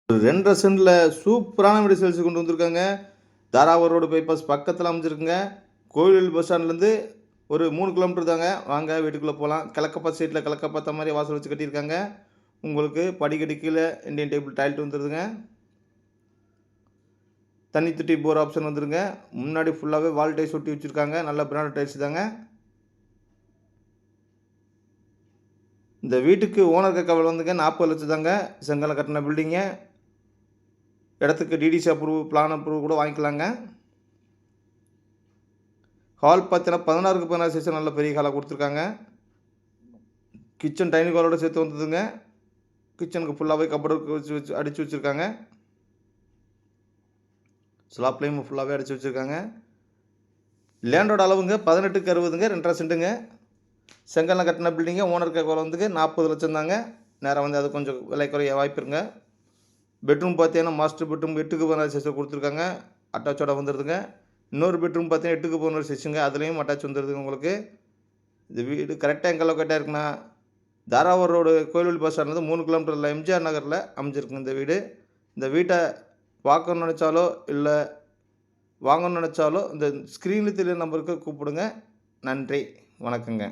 ஒரு 2 1/2 சென்ட்ல சூப்பரான வீடு சேல்ஸுக்கு கொண்டு வந்திருக்காங்க. தாராபுரம் ரோடு பைபாஸ் பக்கத்துல அமைஞ்சிருக்குங்க. கோவில் பஸ் ஸ்டாண்ட்லேருந்து ஒரு 3 கிலோமீட்டர் தாங்க. வாங்க வீட்டுக்குள்ள போலாம். கிழக்க பார்த்த சைட்ல கிழக்க பார்த்த மாரி வாசல் வச்சு கட்டியிருக்காங்க. உங்களுக்கு படிக்கட்டு கீழ இண்டியன் டேபிள் டாய்லெட் வந்துருதுங்க. தண்ணி தொட்டி போர் ஆப்ஷன் வந்துருங்க. முன்னாடி ஃபுல்லாவே வால் டைல்ஸ் ஒட்டி வச்சிருக்காங்க. நல்ல பிராண்டட் டைல்ஸ் தாங்க. இந்த வீட்டுக்கு ஓனர் கேட்க விலை வந்துங்க 40 லட்சம் தாங்க. செங்கல்ல கட்டின பில்டிங்க. இடத்துக்கு டிடிசி அப்ரூவ், பிளான் அப்ரூவ் கூட வாங்கிக்கலாங்க. ஹால் பார்த்தீங்கன்னா 16க்கு 16 சைஸ் நல்ல பெரிய ஹாலாக கொடுத்துருக்காங்க. கிச்சன் டைனிங் ஹாலோட சேர்த்து வந்ததுங்க. கிச்சனுக்கு ஃபுல்லாகவே கப்போர்டு வச்சு அடித்து வச்சுருக்காங்க. ஸ்லாப்லேயும் ஃபுல்லாகவே அடித்து வச்சுருக்காங்க. லேண்டோட அளவுங்க 18க்கு 60ங்க, 2 1/2 சென்ட்டுங்க. செங்கல்ல கட்டின பில்டிங்க. ஓனர் கேட்க விலை வந்துங்க 40 லட்சம் தாங்க. நேரம் வந்து அது கொஞ்சம் விலை குறைய வாய்ப்புங்க. பெட்ரூம் பார்த்தீங்கன்னா மாஸ்டர் பெட்ரூம் 8க்கு 16 சைஸில் கொடுத்துருக்காங்க. அட்டாச்சோட வந்துடுதுங்க. இன்னொரு பெட்ரூம் பார்த்தீங்கன்னா 8க்கு 11 சைஸுங்க. அதுலேயும் அட்டாச் வந்துடுதுங்க உங்களுக்கு. இந்த வீடு கரெக்டாக எங்கே லொக்கேட்டாக இருக்குன்னா, தாராபுரம் ரோடு கோயில்வெளி பஸ் ஸ்டாண்ட்லேருந்து 3 கிலோமீட்டரில் எம்ஜிஆர் நகரில் அமைஞ்சிருக்குங்க இந்த வீடு. இந்த வீட்டை பார்க்கணும்னு நினச்சாலோ, இல்லை வாங்கணும்னு நினச்சாலோ இந்த ஸ்க்ரீனில் தெரியுற நம்பருக்கு கூப்பிடுங்க. நன்றி, வணக்கங்க.